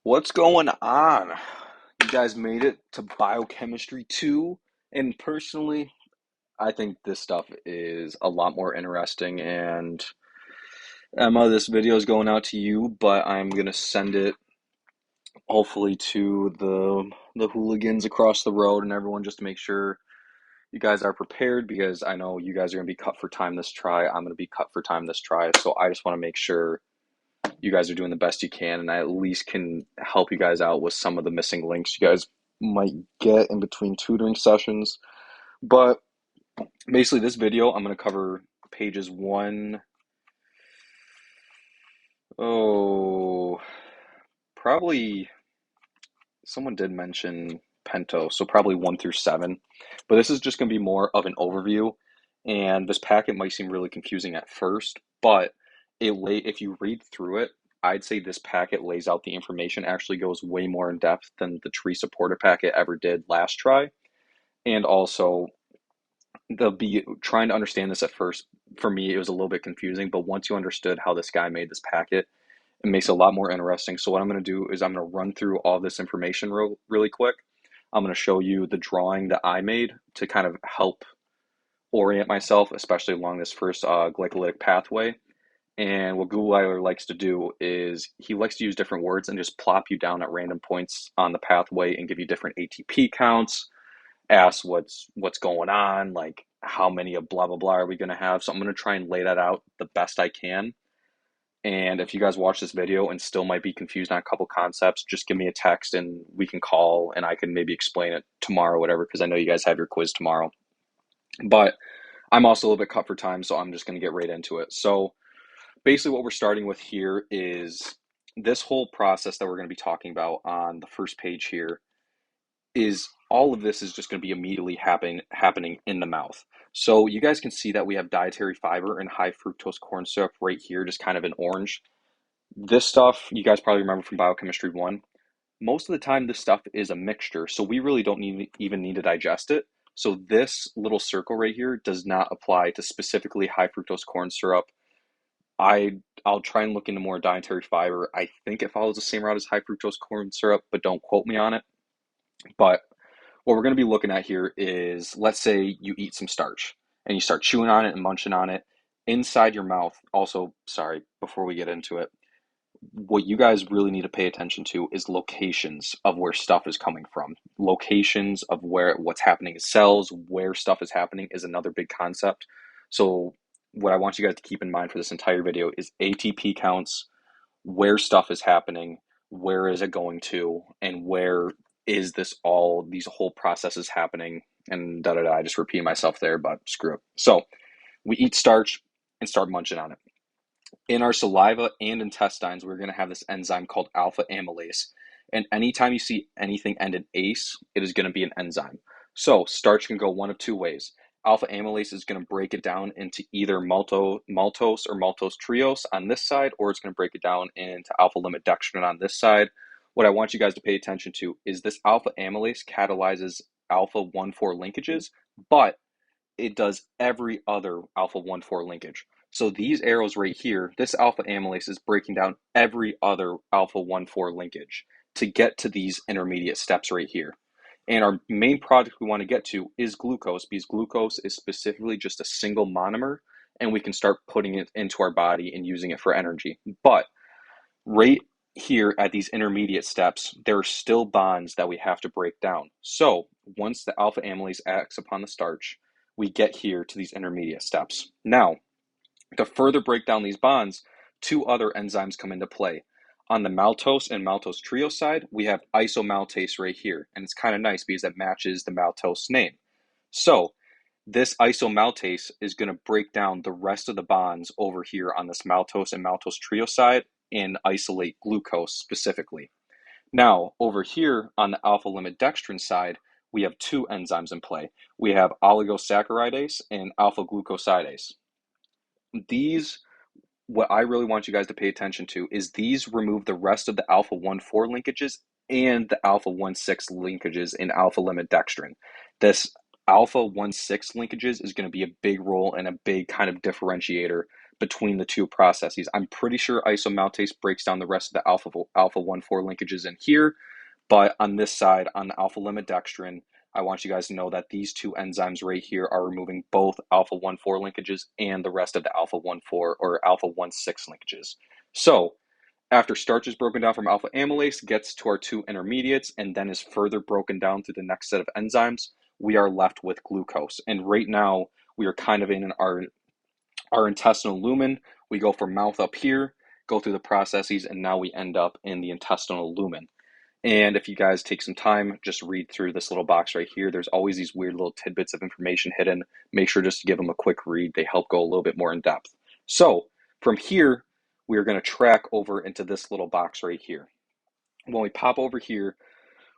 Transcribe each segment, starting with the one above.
What's going on? You guys made it to biochemistry 2, and personally, I think this stuff is a lot more interesting. And Emma, this video is going out to you, but I'm gonna send it hopefully to the hooligans across the road and everyone just to make sure you guys are prepared because I know you guys are gonna be cut for time this try. I'm gonna be cut for time this try, so I just want to make sure you guys are doing the best you can, and I at least can help you guys out with some of the missing links you guys might get in between tutoring sessions. But basically, this video, I'm going to cover pages one, oh, probably someone did mention Pento, so probably 1 through 7. But this is just going to be more of an overview, and this packet might seem really confusing at first, but if you read through it, I'd say this packet lays out the information, actually goes way more in depth than the tree supporter packet ever did last try. And also, trying to understand this at first, for me, it was a little bit confusing, but once you understood how this guy made this packet, it makes it a lot more interesting. So what I'm going to do is I'm going to run through all this information really quick. I'm going to show you the drawing that I made to kind of help orient myself, especially along this first glycolytic pathway. And what Googleiler likes to do is he likes to use different words and just plop you down at random points on the pathway and give you different ATP counts, ask what's going on, like how many of blah blah blah are we going to have. So I'm going to try and lay that out the best I can. And if you guys watch this video and still might be confused on a couple concepts, just give me a text and we can call and I can maybe explain it tomorrow, whatever, because I know you guys have your quiz tomorrow. But I'm also a little bit cut for time, so I'm just going to get right into it. So basically what we're starting with here is this whole process that we're going to be talking about on the first page here is all of this is just going to be immediately happening in the mouth. So you guys can see that we have dietary fiber and high fructose corn syrup right here, just kind of in orange. This stuff, you guys probably remember from Biochemistry 1. Most of the time, this stuff is a mixture, so we really don't even need to digest it. So this little circle right here does not apply to specifically high fructose corn syrup. I'll try and look into more dietary fiber. I think it follows the same route as high fructose corn syrup, but don't quote me on it. But what we're going to be looking at here is, let's say you eat some starch and you start chewing on it and munching on it inside your mouth. Also, sorry, before we get into it, what you guys really need to pay attention to is locations of where stuff is coming from. Locations of what's happening in cells, where stuff is happening is another big concept. So what I want you guys to keep in mind for this entire video is ATP counts, where stuff is happening, where is it going to, and where is these whole processes happening, and da da da. I just repeated myself there, but screw it. So we eat starch and start munching on it. In our saliva and intestines, we're going to have this enzyme called alpha amylase. And anytime you see anything end in ase, it is going to be an enzyme. So starch can go one of two ways. Alpha amylase is going to break it down into either maltose or maltose triose on this side, or it's going to break it down into alpha limit dextrin on this side. What I want you guys to pay attention to is this alpha amylase catalyzes alpha 1,4 linkages, but it does every other alpha 1,4 linkage. So these arrows right here, this alpha amylase is breaking down every other alpha 1,4 linkage to get to these intermediate steps right here. And our main product we want to get to is glucose, because glucose is specifically just a single monomer, and we can start putting it into our body and using it for energy. But right here at these intermediate steps, there are still bonds that we have to break down. So once the alpha amylase acts upon the starch, we get here to these intermediate steps. Now, to further break down these bonds, two other enzymes come into play. On the maltose and maltose trio side, we have isomaltase right here, and it's kind of nice because that matches the maltose name. So this isomaltase is going to break down the rest of the bonds over here on this maltose and maltose trio side and isolate glucose specifically. Now, over here on the alpha limit dextrin side, we have two enzymes in play. We have oligosaccharidase and alpha glucosidase. These, what I really want you guys to pay attention to is these remove the rest of the alpha 1,4 linkages and the alpha 1,6 linkages in alpha limit dextrin. This alpha 1,6 linkages is going to be a big role and a big kind of differentiator between the two processes. I'm pretty sure isomaltase breaks down the rest of the alpha 1,4 linkages in here, but on this side, on the alpha limidextrin, I want you guys to know that these two enzymes right here are removing both alpha 1,4 linkages and the rest of the alpha 1,4 or alpha 1,6 linkages. So after starch is broken down from alpha amylase, gets to our two intermediates, and then is further broken down through the next set of enzymes, we are left with glucose. And right now, we are kind of in our intestinal lumen. We go from mouth up here, go through the processes, and now we end up in the intestinal lumen. And if you guys take some time, just read through this little box right here. There's always these weird little tidbits of information hidden. Make sure just to give them a quick read. They help go a little bit more in depth. So from here, we are going to track over into this little box right here. When we pop over here,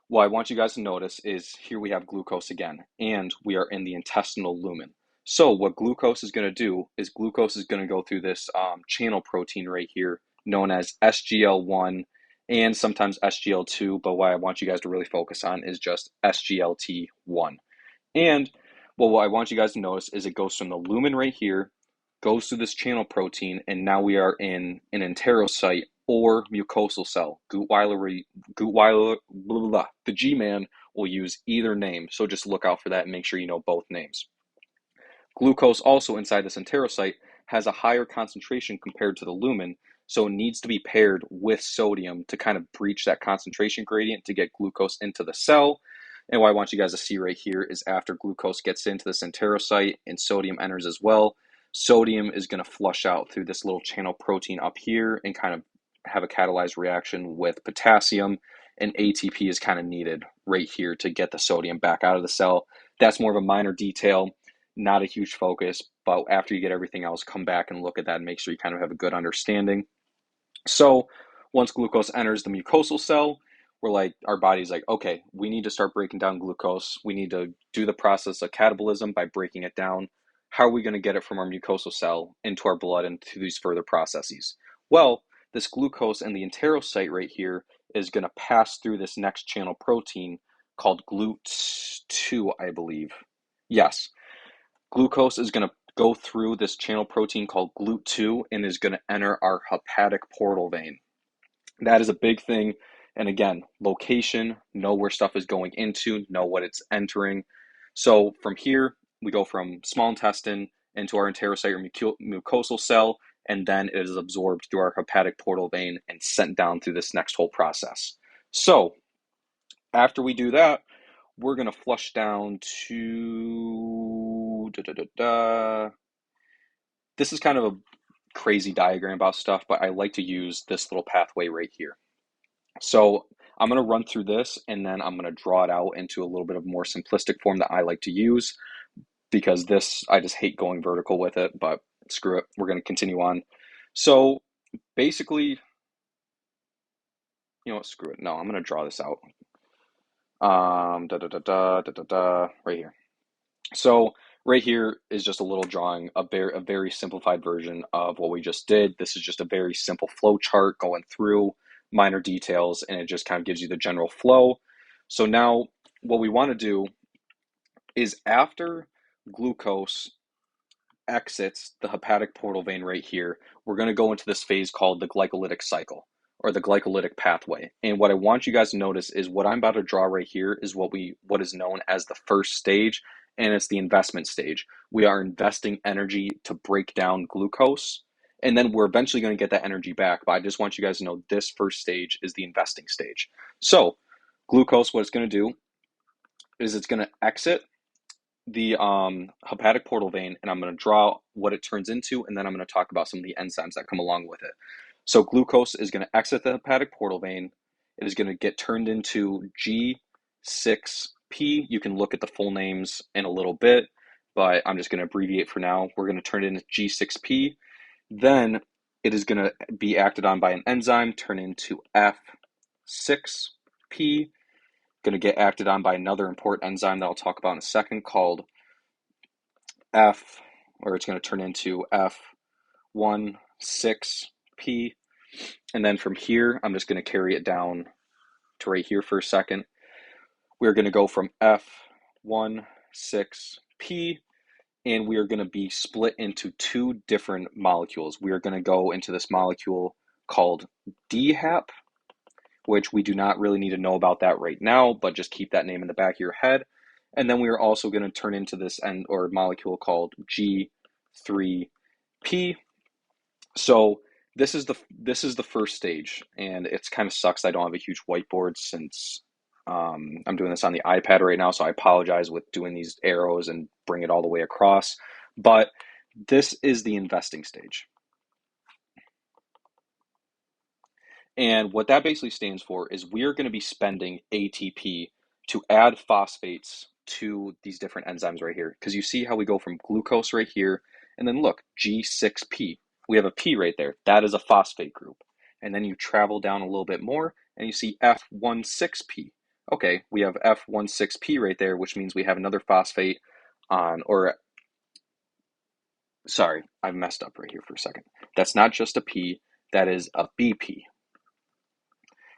what I want you guys to notice is here we have glucose again, and we are in the intestinal lumen. So what glucose is going to do is glucose is going to go through this channel protein right here known as SGL1 and sometimes SGL2, but what I want you guys to really focus on is just SGLT1. And what I want you guys to notice is it goes from the lumen right here, goes through this channel protein, and now we are in an enterocyte or mucosal cell. Gutweiler, blah, blah, blah. The G-man will use either name, so just look out for that and make sure you know both names. Glucose also inside this enterocyte has a higher concentration compared to the lumen, so it needs to be paired with sodium to kind of breach that concentration gradient to get glucose into the cell. And what I want you guys to see right here is after glucose gets into this enterocyte and sodium enters as well, sodium is going to flush out through this little channel protein up here and kind of have a catalyzed reaction with potassium, and ATP is kind of needed right here to get the sodium back out of the cell. That's more of a minor detail, not a huge focus, but after you get everything else, come back and look at that and make sure you kind of have a good understanding. So once glucose enters the mucosal cell, our body's like, okay, we need to start breaking down glucose. We need to do the process of catabolism by breaking it down. How are we going to get it from our mucosal cell into our blood and to these further processes? Well, this glucose in the enterocyte right here is going to pass through this next channel protein called GLUT2, I believe. Yes, glucose is going to go through this channel protein called GLUT2 and is going to enter our hepatic portal vein. That is a big thing. And again, location, know where stuff is going into, know what it's entering. So from here, we go from small intestine into our enterocyte or mucosal cell, and then it is absorbed through our hepatic portal vein and sent down through this next whole process. So after we do that, we're going to flush down to... This is kind of a crazy diagram about stuff, but I like to use this little pathway right here. So I'm going to run through this and then I'm going to draw it out into a little bit of more simplistic form that I like to use, because this, I just hate going vertical with it, but screw it. We're going to continue on. So basically, you know what, screw it. No, I'm going to draw this out. Right here. So right here is just a little drawing, a very simplified version of what we just did. This is just a very simple flow chart going through minor details, and it just kind of gives you the general flow. So now what we want to do is after glucose exits the hepatic portal vein right here, we're going to go into this phase called the glycolytic cycle or the glycolytic pathway. And what I want you guys to notice is what I'm about to draw right here is what is known as the first stage, and it's the investment stage. We are investing energy to break down glucose, and then we're eventually going to get that energy back. But I just want you guys to know this first stage is the investing stage. So glucose, what it's going to do is it's going to exit the hepatic portal vein, and I'm going to draw what it turns into, and then I'm going to talk about some of the enzymes that come along with it. So glucose is going to exit the hepatic portal vein. It is going to get turned into G6P. You can look at the full names in a little bit, but I'm just going to abbreviate for now. We're going to turn it into G6P. Then it is going to be acted on by an enzyme, turn into F6P. Going to get acted on by another important enzyme that I'll talk about in a second called it's going to turn into F16P. And then from here, I'm just going to carry it down to right here for a second. We're going to go from F16P and we are going to be split into two different molecules. We are going to go into this molecule called DHAP, which we do not really need to know about that right now, but just keep that name in the back of your head. And then we are also going to turn into this molecule called G3P. So this is the first stage, and it's kind of sucks I don't have a huge whiteboard since I'm doing this on the iPad right now, so I apologize with doing these arrows and bring it all the way across. But this is the investing stage. And what that basically stands for is we are going to be spending ATP to add phosphates to these different enzymes right here. Because you see how we go from glucose right here, and then look, G6P. We have a P right there. That is a phosphate group. And then you travel down a little bit more, and you see F16P. Okay, we have F16P right there, which means we have another phosphate on, or sorry, I messed up right here for a second. That's not just a P, that is a BP.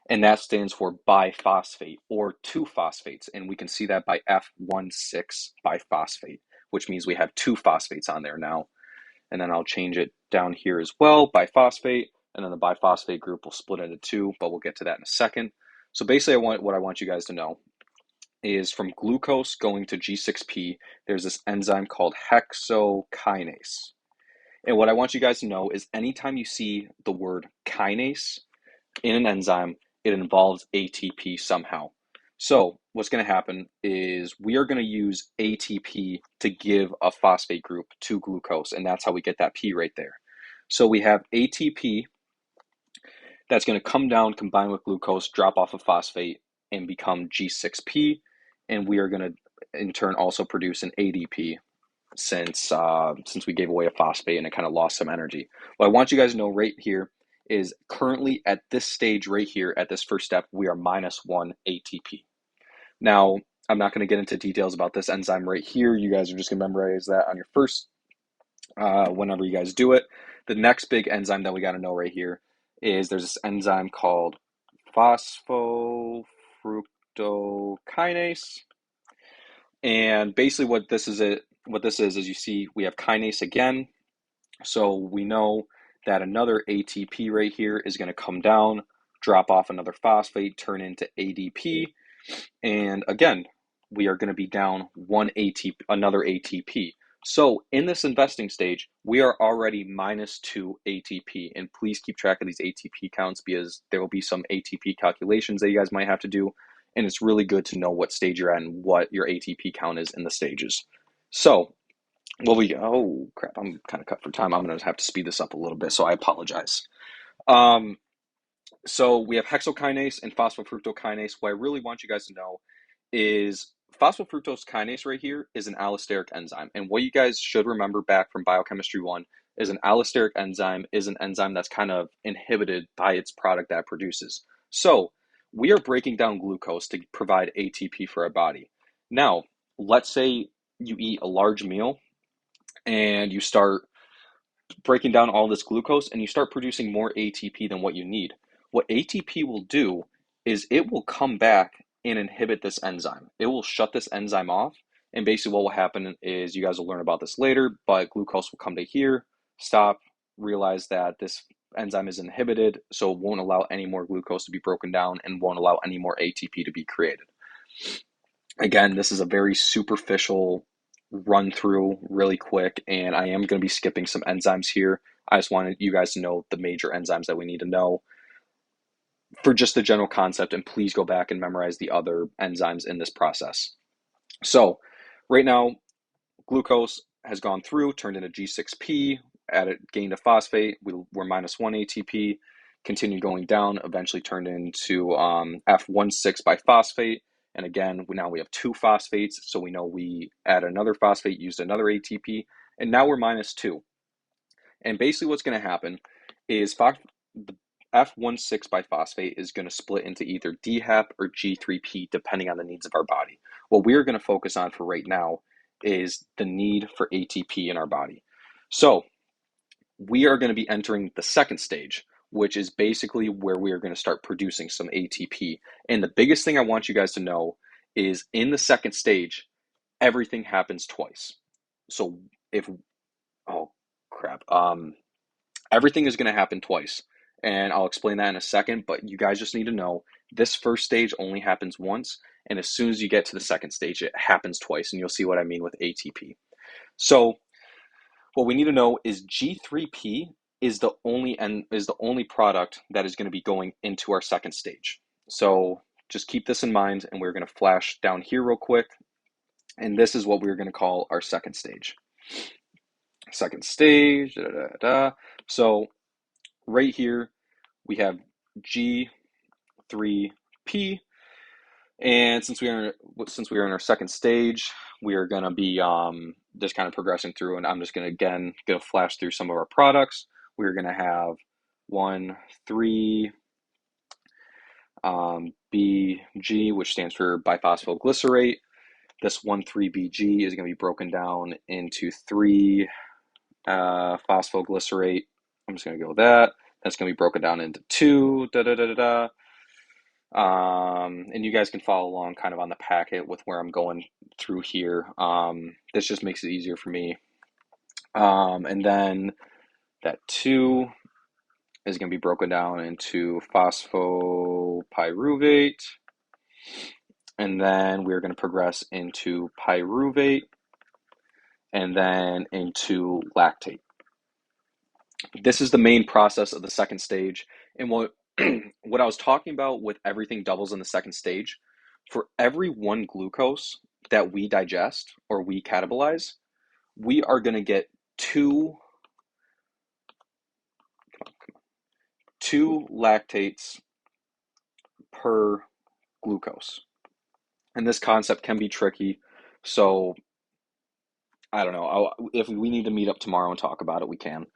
And that stands for biphosphate or two phosphates. And we can see that by F16 biphosphate, which means we have two phosphates on there now. And then I'll change it down here as well, biphosphate. And then the biphosphate group will split into two, but we'll get to that in a second. So basically, what I want you guys to know is from glucose going to G6P, there's this enzyme called hexokinase. And what I want you guys to know is anytime you see the word kinase in an enzyme, it involves ATP somehow. So what's going to happen is we are going to use ATP to give a phosphate group to glucose, and that's how we get that P right there. So we have ATP that's going to come down, combine with glucose, drop off a phosphate, and become G6P, and we are going to in turn also produce an ADP since we gave away a phosphate and it kind of lost some energy. What I want you guys to know right here is currently at this stage right here, at this first step, we are -1 ATP. Now, I'm not going to get into details about this enzyme right here. You guys are just going to memorize that on your first, whenever you guys do it. The next big enzyme that we got to know right here is there's this enzyme called phosphofructokinase. And basically what this is you see we have kinase again. So we know that another ATP right here is going to come down, drop off another phosphate, turn into ADP. And again, we are going to be down another ATP. So in this investing stage, we are already -2 ATP. And please keep track of these ATP counts because there will be some ATP calculations that you guys might have to do. And it's really good to know what stage you're at and what your ATP count is in the stages. So, oh crap, I'm kind of cut for time. I'm going to have to speed this up a little bit, so I apologize. So we have hexokinase and phosphofructokinase. What I really want you guys to know is phosphofructose kinase right here is an allosteric enzyme. And what you guys should remember back from Biochemistry 1 is an allosteric enzyme is an enzyme that's kind of inhibited by its product that it produces. So we are breaking down glucose to provide ATP for our body. Now, let's say you eat a large meal and you start breaking down all this glucose and you start producing more ATP than what you need. What ATP will do is it will come back and inhibit this enzyme. It will shut this enzyme off. And basically what will happen is you guys will learn about this later, but glucose will come to here, stop, realize that this enzyme is inhibited, so it won't allow any more glucose to be broken down and won't allow any more ATP to be created. Again, this is a very superficial run through really quick, and I am going to be skipping some enzymes here. I just wanted you guys to know the major enzymes that we need to know for just the general concept, and please go back and memorize the other enzymes in this process. So right now, glucose has gone through, turned into G6P, gained a phosphate, we're -1 ATP, continued going down, eventually turned into F16 biphosphate. And again, now we have two phosphates, so we know we add another phosphate, used another ATP, and now we're -2. And basically what's going to happen is the F16 biphosphate is going to split into either DHAP or G3P, depending on the needs of our body. What we're going to focus on for right now is the need for ATP in our body. So we are going to be entering the second stage, which is basically where we are going to start producing some ATP. And the biggest thing I want you guys to know is in the second stage, everything happens twice. So if, oh crap, everything is going to happen twice. And I'll explain that in a second, but you guys just need to know this first stage only happens once. And as soon as you get to the second stage, it happens twice. And you'll see what I mean with ATP. So what we need to know is G3P is the only product that is going to be going into our second stage. So just keep this in mind, and we're going to flash down here real quick. And this is what we're going to call our second stage. Second stage, da, da, da. So right here, we have G3P, and since we are in our second stage, we are going to be just kind of progressing through, and I'm just going to flash through some of our products. We're going to have 1,3 BG, which stands for biphosphoglycerate. This 1,3-BG is going to be broken down into 3 phosphoglycerate. I'm just going to go with that. That's going to be broken down into 2. Da da da da da. And you guys can follow along kind of on the packet with where I'm going through here. This just makes it easier for me. And then that 2 is going to be broken down into phosphopyruvate. And then we're going to progress into pyruvate and then into lactate. This is the main process of the second stage. And what I was talking about with everything doubles in the second stage, for every 1 glucose that we digest or we catabolize, we are going to get 2 lactates per glucose. And this concept can be tricky. So I don't know. If we need to meet up tomorrow and talk about it, we can.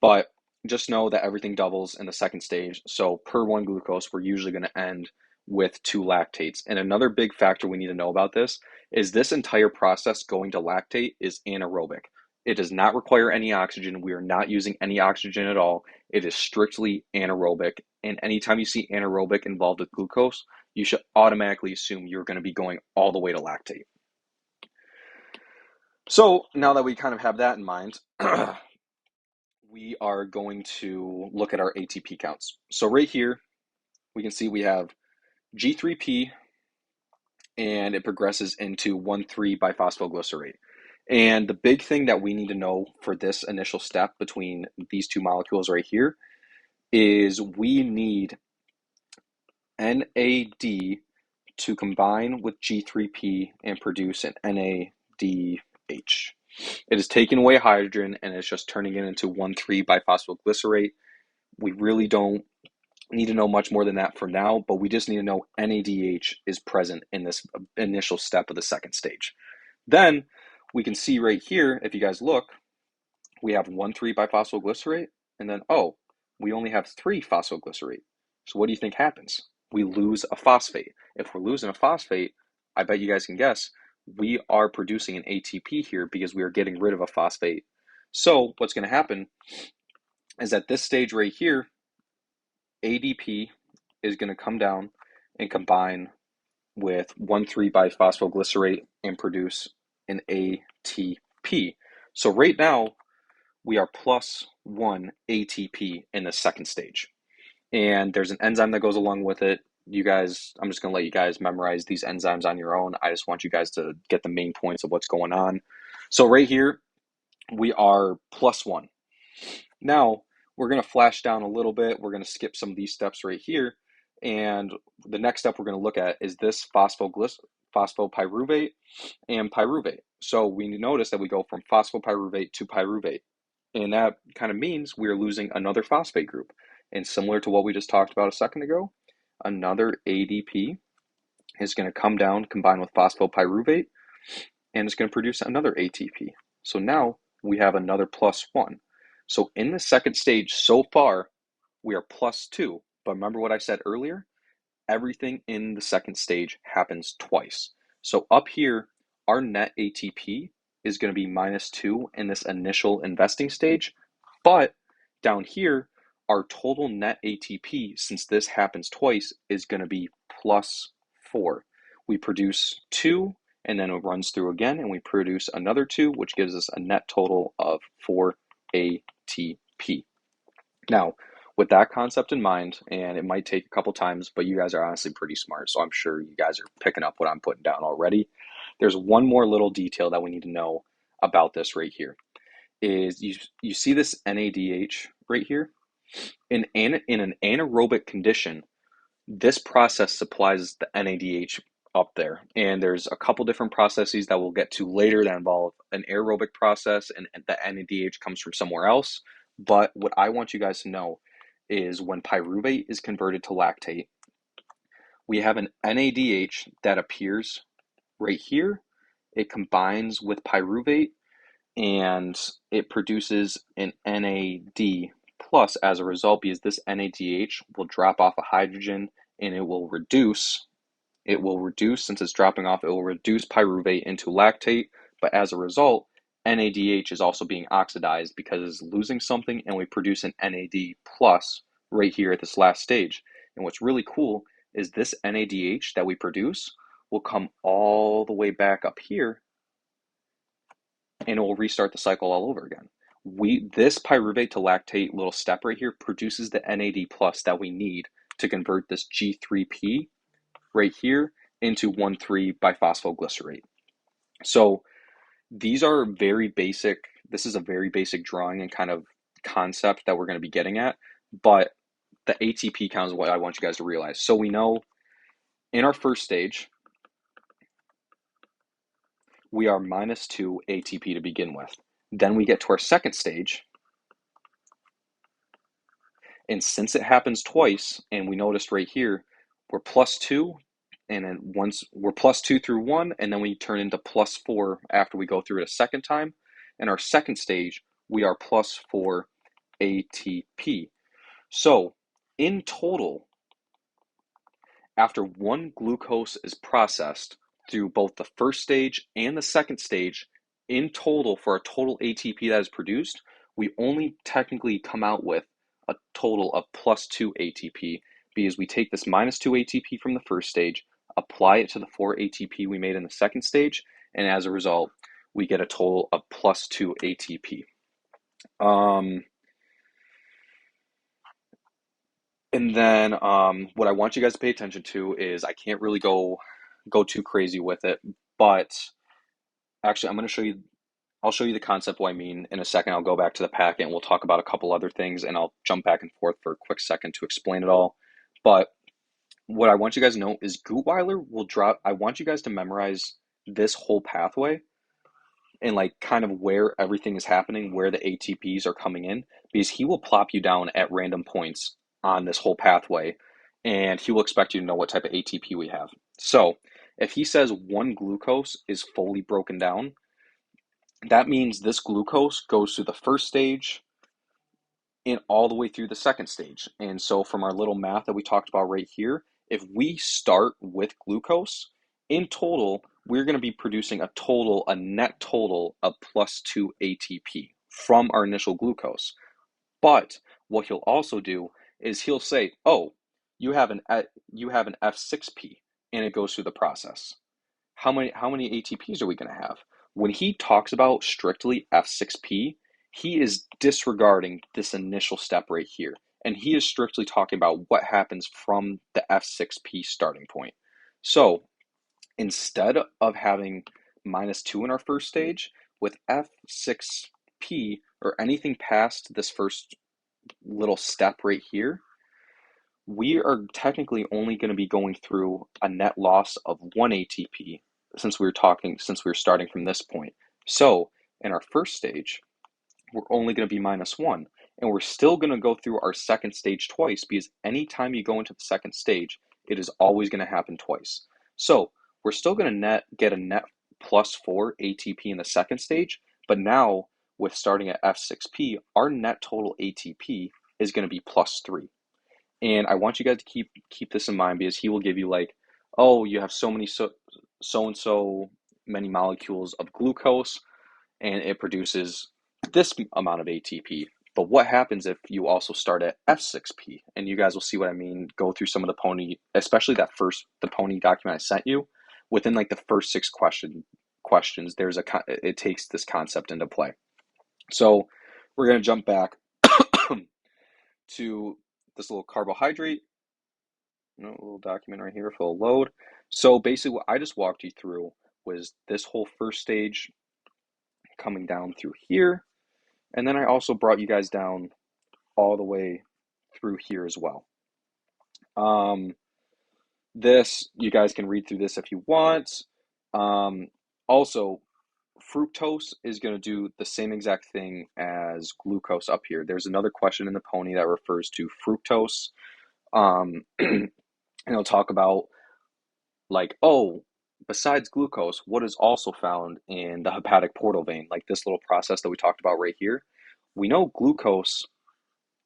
But just know that everything doubles in the second stage. So per 1 glucose, we're usually going to end with 2 lactates. And another big factor we need to know about this is this entire process going to lactate is anaerobic. It does not require any oxygen. We are not using any oxygen at all. It is strictly anaerobic. And anytime you see anaerobic involved with glucose, you should automatically assume you're going to be going all the way to lactate. So now that we kind of have that in mind, we are going to look at our ATP counts. So right here, we can see we have G3P, and it progresses into 1,3-biphosphoglycerate. And the big thing that we need to know for this initial step between these two molecules right here is we need NAD to combine with G3P and produce an NADH. It is taking away hydrogen and it's just turning it into 1,3-biphosphoglycerate. We really don't need to know much more than that for now, but we just need to know NADH is present in this initial step of the second stage. Then we can see right here, if you guys look, we have 1,3-biphosphoglycerate, and then, oh, we only have 3 phosphoglycerate. So what do you think happens? We lose a phosphate. If we're losing a phosphate, I bet you guys can guess, we are producing an ATP here because we are getting rid of a phosphate. So what's going to happen is at this stage right here, ADP is going to come down and combine with 1,3-biphosphoglycerate and produce an ATP. So right now, we are +1 ATP in the second stage. And there's an enzyme that goes along with it. You guys, I'm just going to let you guys memorize these enzymes on your own. I just want you guys to get the main points of what's going on. So right here, we are +1. Now, we're going to flash down a little bit. We're going to skip some of these steps right here. And the next step we're going to look at is this phosphopyruvate and pyruvate. So we notice that we go from phosphopyruvate to pyruvate. And that kind of means we're losing another phosphate group. And similar to what we just talked about a second ago, another ADP is going to come down, combine with phosphopyruvate, and it's going to produce another ATP. So now we have another +1. So in the second stage, so far, we are +2. But remember what I said earlier? Everything in the second stage happens twice. So up here, our net ATP is going to be -2 in this initial investing stage. But down here, our total net ATP, since this happens twice, is going to be +4. We produce 2 and then it runs through again, and we produce another 2, which gives us a net total of 4 ATP. Now, with that concept in mind, and it might take a couple times, but you guys are honestly pretty smart, so I'm sure you guys are picking up what I'm putting down already. There's one more little detail that we need to know about this right here. Is you see this NADH right here? In an anaerobic condition, this process supplies the NADH up there. And there's a couple different processes that we'll get to later that involve an aerobic process, and the NADH comes from somewhere else. But what I want you guys to know is when pyruvate is converted to lactate, we have an NADH that appears right here. It combines with pyruvate and it produces an NAD plus as a result, because this NADH will drop off a hydrogen and it will reduce, since it's dropping off, it will reduce pyruvate into lactate. But as a result, NADH is also being oxidized because it's losing something, and we produce an NAD plus right here at this last stage. And what's really cool is this NADH that we produce will come all the way back up here, and it will restart the cycle all over again. This pyruvate to lactate little step right here produces the NAD plus that we need to convert this G3P right here into 1,3-biphosphoglycerate. So these are very basic. This is a very basic drawing and kind of concept that we're going to be getting at, but the ATP count is what I want you guys to realize. So we know in our first stage, we are -2 ATP to begin with. Then we get to our second stage, and since it happens twice, and we noticed right here, we're +2, and then once we're +2 through 1, and then we turn into +4 after we go through it a second time. In our second stage, we are +4 ATP. So in total, after one glucose is processed through both the first stage and the second stage, in total, for a total ATP that is produced, we only technically come out with a total of +2 ATP, because we take this -2 ATP from the first stage, apply it to the 4 ATP we made in the second stage, and as a result, we get a total of +2 ATP. And then what I want you guys to pay attention to is, I can't really go too crazy with it, but actually I'll show you the concept what I mean in a second. I'll go back to the packet and we'll talk about a couple other things, and I'll jump back and forth for a quick second to explain it all. But what I want you guys to know is Gutweiler will drop. I want you guys to memorize this whole pathway and like kind of where everything is happening, where the ATPs are coming in, because he will plop you down at random points on this whole pathway, and he will expect you to know what type of ATP we have. So if he says one glucose is fully broken down, that means this glucose goes through the first stage and all the way through the second stage. And so from our little math that we talked about right here, if we start with glucose, in total, we're going to be producing a net total of +2 ATP from our initial glucose. But what he'll also do is he'll say, oh, you have an F6P, and it goes through the process. How many ATPs are we going to have? When he talks about strictly F6P, he is disregarding this initial step right here. And he is strictly talking about what happens from the F6P starting point. So instead of having -2 in our first stage, with F6P or anything past this first little step right here, we are technically only going to be going through a net loss of 1 ATP since we're starting from this point. So in our first stage, we're only going to be -1, and we're still going to go through our second stage twice, because anytime you go into the second stage, it is always going to happen twice. So we're still going to get a net +4 ATP in the second stage, but now with starting at F6P, our net total ATP is going to be +3. And I want you guys to keep this in mind, because he will give you like, oh, you have so and so many molecules of glucose, and it produces this amount of ATP. But what happens if you also start at F6P? And you guys will see what I mean. Go through some of the pony, especially the pony document I sent you. within like the first questions, it takes this concept into play. So we're going to jump back to this little carbohydrate, little document right here for a load. So basically what I just walked you through was this whole first stage coming down through here. And then I also brought you guys down all the way through here as well. This, you guys can read through this if you want. Also, fructose is going to do the same exact thing as glucose up here. There's another question in the pony that refers to fructose. And it'll talk about like, oh, besides glucose, what is also found in the hepatic portal vein, like this little process that we talked about right here. We know glucose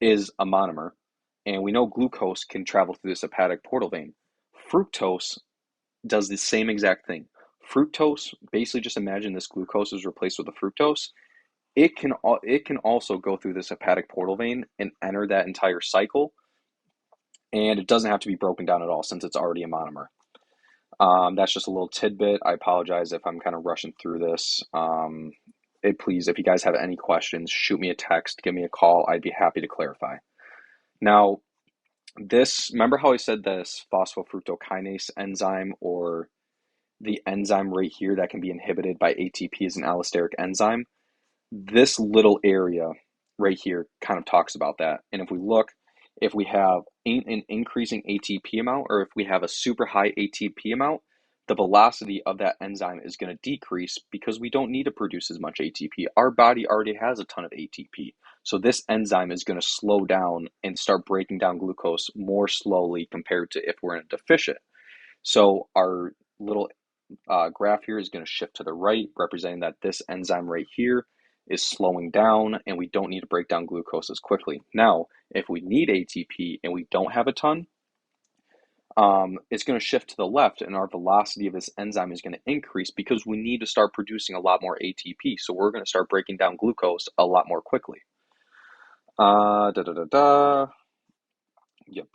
is a monomer, and we know glucose can travel through this hepatic portal vein. Fructose does the same exact thing. Fructose, basically just imagine this glucose is replaced with a fructose. It can also go through this hepatic portal vein and enter that entire cycle, and it doesn't have to be broken down at all since it's already a monomer. That's just a little tidbit. I apologize if I'm kind of rushing through this. Please, if you guys have any questions, shoot me a text, give me a call. I'd be happy to clarify. Now, remember how I said this phosphofructokinase enzyme, or the enzyme right here that can be inhibited by ATP, is an allosteric enzyme? This little area right here kind of talks about that. And if we look, if we have an increasing ATP amount, or if we have a super high ATP amount, the velocity of that enzyme is going to decrease because we don't need to produce as much ATP. Our body already has a ton of ATP. So this enzyme is going to slow down and start breaking down glucose more slowly compared to if we're in a deficient. So our little graph here is going to shift to the right, representing that this enzyme right here is slowing down and we don't need to break down glucose as quickly. Now, if we need ATP and we don't have a ton, it's going to shift to the left, and our velocity of this enzyme is going to increase because we need to start producing a lot more ATP. So we're going to start breaking down glucose a lot more quickly. Yep.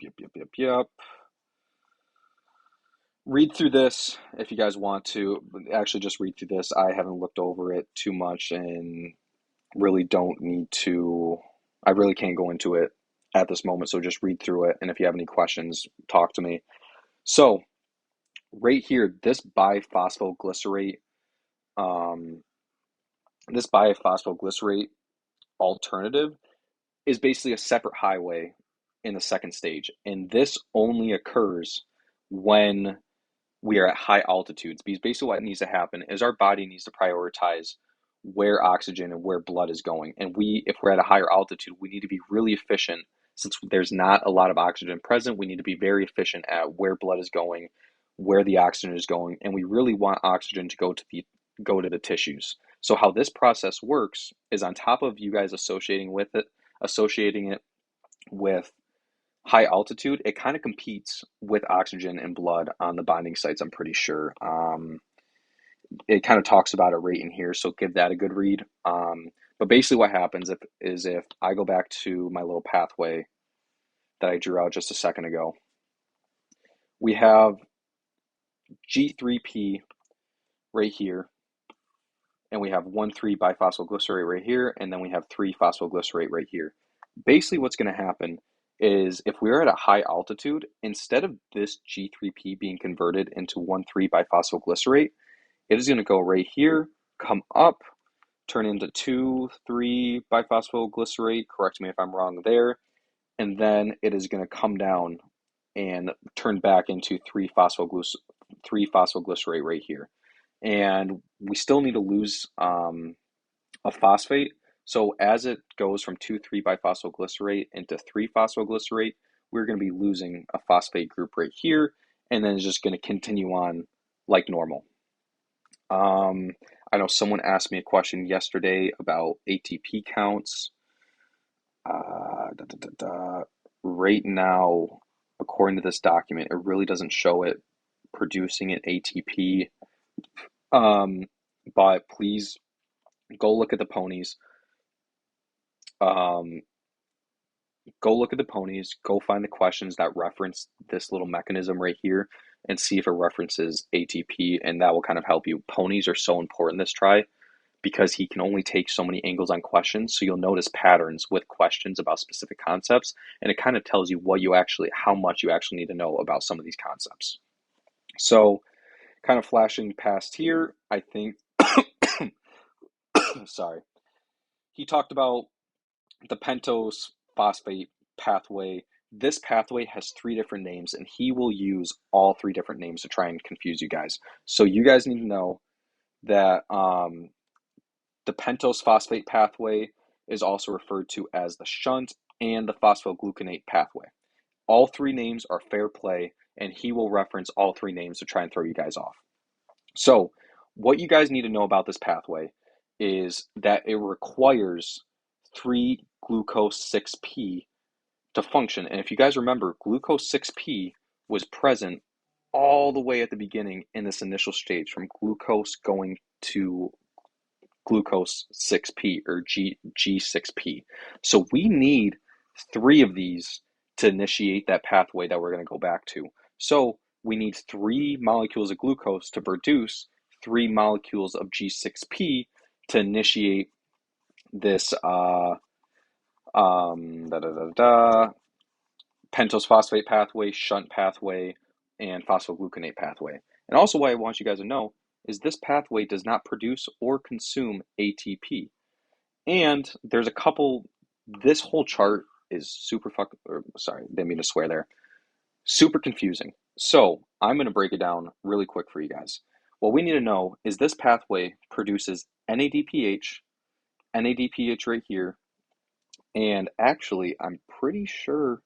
Read through this if you guys want to. Actually, just read through this. I haven't looked over it too much and really don't need to. I really can't go into it at this moment, so just read through it. And if you have any questions, talk to me. So, right here, this biphosphoglycerate alternative is basically a separate highway in the second stage. And this only occurs when we are at high altitudes, because basically what needs to happen is our body needs to prioritize where oxygen and where blood is going. And if we're at a higher altitude, we need to be really efficient. Since there's not a lot of oxygen present, we need to be very efficient at where blood is going, where the oxygen is going, and we really want oxygen to go to the tissues. So how this process works is, on top of you guys associating it with high altitude, it kind of competes with oxygen and blood on the binding sites, I'm pretty sure. It kind of talks about it right in here, so give that a good read. But basically what happens if I go back to my little pathway that I drew out just a second ago, we have G3P right here, and we have 1,3-biphosphoglycerate right here, and then we have 3-phosphoglycerate right here. Basically what's going to happen is, if we're at a high altitude, instead of this G3P being converted into 1,3-biphosphoglycerate, it is going to go right here, come up, turn into 2,3-biphosphoglycerate, correct me if I'm wrong there, and then it is going to come down and turn back into 3-phosphoglycerate right here. And we still need to lose a phosphate. So as it goes from 2,3-biphosphoglycerate into 3-phosphoglycerate, we're going to be losing a phosphate group right here, and then it's just going to continue on like normal. I know someone asked me a question yesterday about ATP counts. Right now, according to this document, it really doesn't show it producing an ATP. But please go look at the ponies. go look at the ponies, go find the questions that reference this little mechanism right here and see if it references ATP, and that will kind of help you. Ponies are so important this try because he can only take so many angles on questions. So you'll notice patterns with questions about specific concepts, and it kind of tells you how much you actually need to know about some of these concepts. So kind of flashing past here, I think, sorry, he talked about the pentose phosphate pathway. This pathway has 3 different names, and he will use all 3 different names to try and confuse you guys. So you guys need to know that the pentose phosphate pathway is also referred to as the shunt and the phosphogluconate pathway. All 3 names are fair play, and he will reference all 3 names to try and throw you guys off. So what you guys need to know about this pathway is that it requires 3-glucose 6P to function. And if you guys remember, glucose 6P was present all the way at the beginning in this initial stage, from glucose going to glucose 6P or G6P. So we need 3 of these to initiate that pathway that we're going to go back to. So we need 3 molecules of glucose to produce 3 molecules of G6P to initiate this pentose phosphate pathway, shunt pathway, and phosphogluconate pathway. And also, what I want you guys to know is this pathway does not produce or consume ATP. And there's a couple, this whole chart is didn't mean to swear there, super confusing. So I'm going to break it down really quick for you guys. What we need to know is this pathway produces NADPH right here, and actually, I'm pretty sure.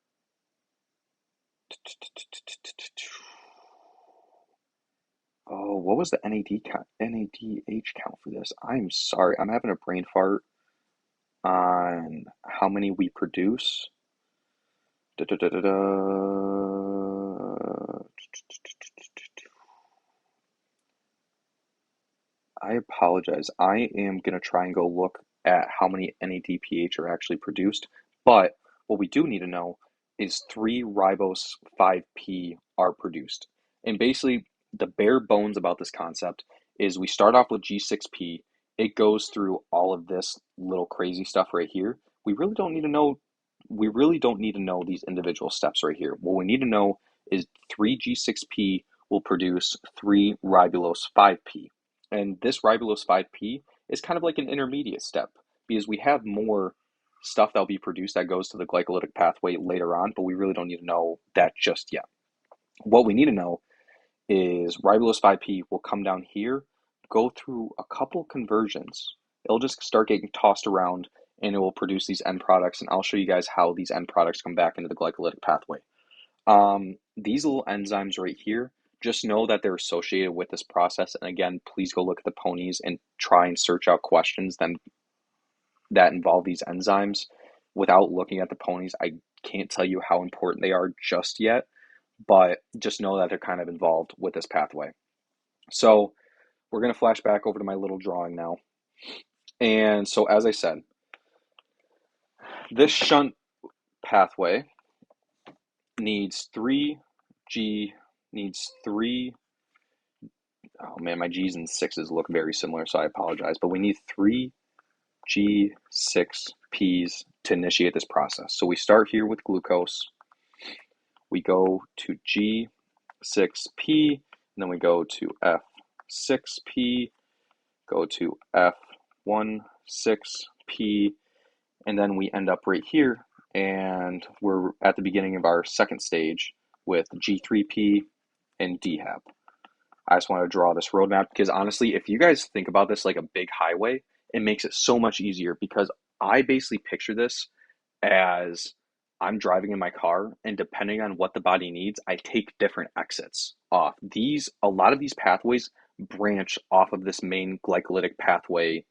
Oh, what was the NADH count for this? I'm sorry, I'm having a brain fart on how many we produce. Da, da, da, da, da. I apologize. I am going to try and go look at how many NADPH are actually produced. But what we do need to know is 3 ribose 5P are produced. And basically, the bare bones about this concept is we start off with G6P. It goes through all of this little crazy stuff right here. We really don't need to know these individual steps right here. What we need to know is 3 G6P will produce 3 ribulose 5P. And this ribulose 5P is kind of like an intermediate step because we have more stuff that'll be produced that goes to the glycolytic pathway later on, but we really don't need to know that just yet. What we need to know is ribulose 5P will come down here, go through a couple conversions. It'll just start getting tossed around and it will produce these end products, and I'll show you guys how these end products come back into the glycolytic pathway. These little enzymes right here, just know that they're associated with this process. And again, please go look at the ponies and try and search out questions that involve these enzymes. Without looking at the ponies, I can't tell you how important they are just yet, but just know that they're kind of involved with this pathway. So we're going to flash back over to my little drawing now. And so, as I said, this shunt pathway needs 3 oh man, my G's and 6's look very similar, so I apologize, but we need 3 G6Ps to initiate this process. So we start here with glucose, we go to G6P, and then we go to F6P, go to F16P, and then we end up right here, and we're at the beginning of our second stage with G3P and DHAP. I just want to draw this roadmap because honestly, if you guys think about this like a big highway, it makes it so much easier because I basically picture this as I'm driving in my car, and depending on what the body needs, I take different exits off. A lot of these pathways branch off of this main glycolytic pathway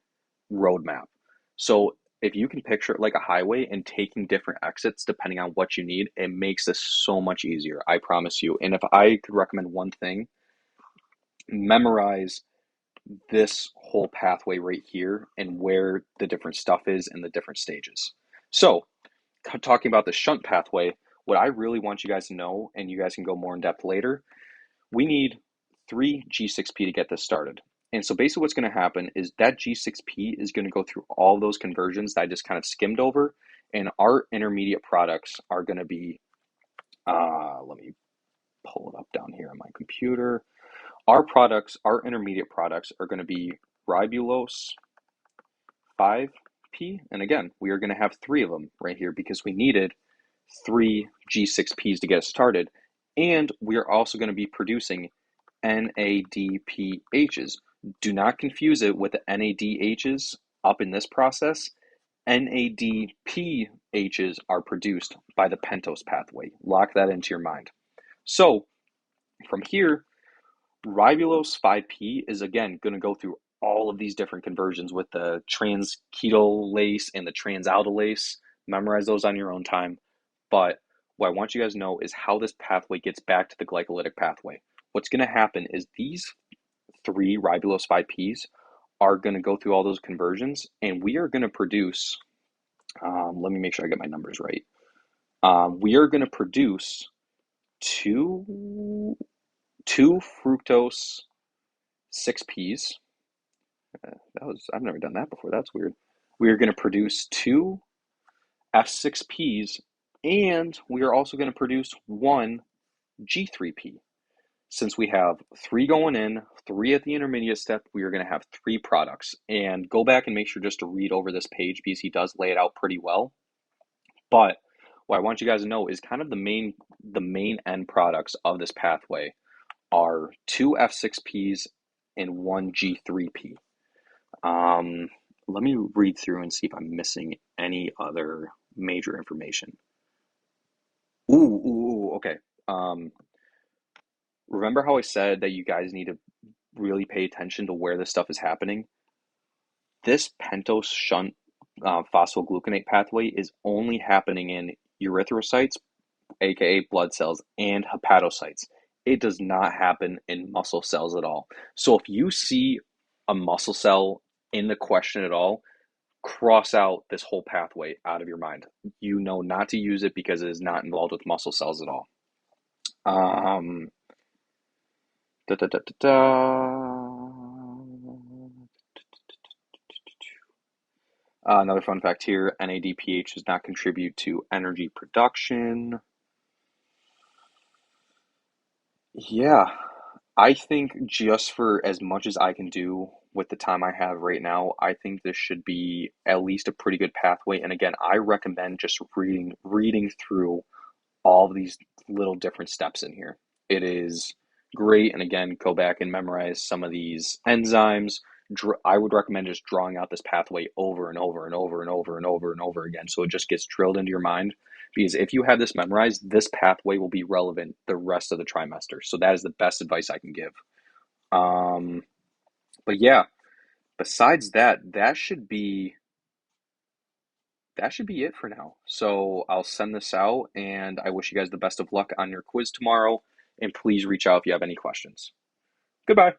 roadmap. So if you can picture it like a highway and taking different exits depending on what you need, it makes this so much easier. I promise you. And if I could recommend one thing, memorize this whole pathway right here and where the different stuff is in the different stages. So talking about the shunt pathway, what I really want you guys to know, and you guys can go more in depth later, we need 3 G6P to get this started. And so basically what's going to happen is that G6P is going to go through all those conversions that I just kind of skimmed over, and our intermediate products are going to be, let me pull it up down here on my computer. Our intermediate products are going to be ribulose 5P, and again, we are going to have 3 of them right here because we needed 3 G6Ps to get us started, and we are also going to be producing NADPHs. Do not confuse it with the NADHs up in this process. NADPHs are produced by the pentose pathway. Lock that into your mind. So from here, ribulose 5P is again going to go through all of these different conversions with the transketolase and the transaldolase. Memorize those on your own time. But what I want you guys to know is how this pathway gets back to the glycolytic pathway. What's going to happen is these 3 ribulose 5Ps are going to go through all those conversions, and we are going to produce, let me make sure I get my numbers right. We are going to produce two fructose 6Ps. I've never done that before. That's weird. We are going to produce 2 F6Ps, and we are also going to produce 1 G3P. Since we have 3 going in, 3 at the intermediate step, we are going to have 3 products. And go back and make sure just to read over this page because he does lay it out pretty well. But what I want you guys to know is kind of the main end products of this pathway are 2 F6Ps and 1 G3P. Let me read through and see if I'm missing any other major information. Okay. Remember how I said that you guys need to really pay attention to where this stuff is happening? This pentose shunt phosphogluconate pathway is only happening in erythrocytes, aka blood cells, and hepatocytes. It does not happen in muscle cells at all. So if you see a muscle cell in the question at all, cross out this whole pathway out of your mind. You know not to use it because it is not involved with muscle cells at all. Another fun fact here, NADPH does not contribute to energy production. Yeah, I think just for as much as I can do with the time I have right now, I think this should be at least a pretty good pathway. And again, I recommend just reading through all of these little different steps in here. It is great. And again, go back and memorize some of these enzymes. I would recommend just drawing out this pathway over and over and over and over and over and over again so it just gets drilled into your mind. Because if you have this memorized, this pathway will be relevant the rest of the trimester. So that is the best advice I can give. But yeah, besides that, that should be it for now. So I'll send this out, and I wish you guys the best of luck on your quiz tomorrow. And please reach out if you have any questions. Goodbye.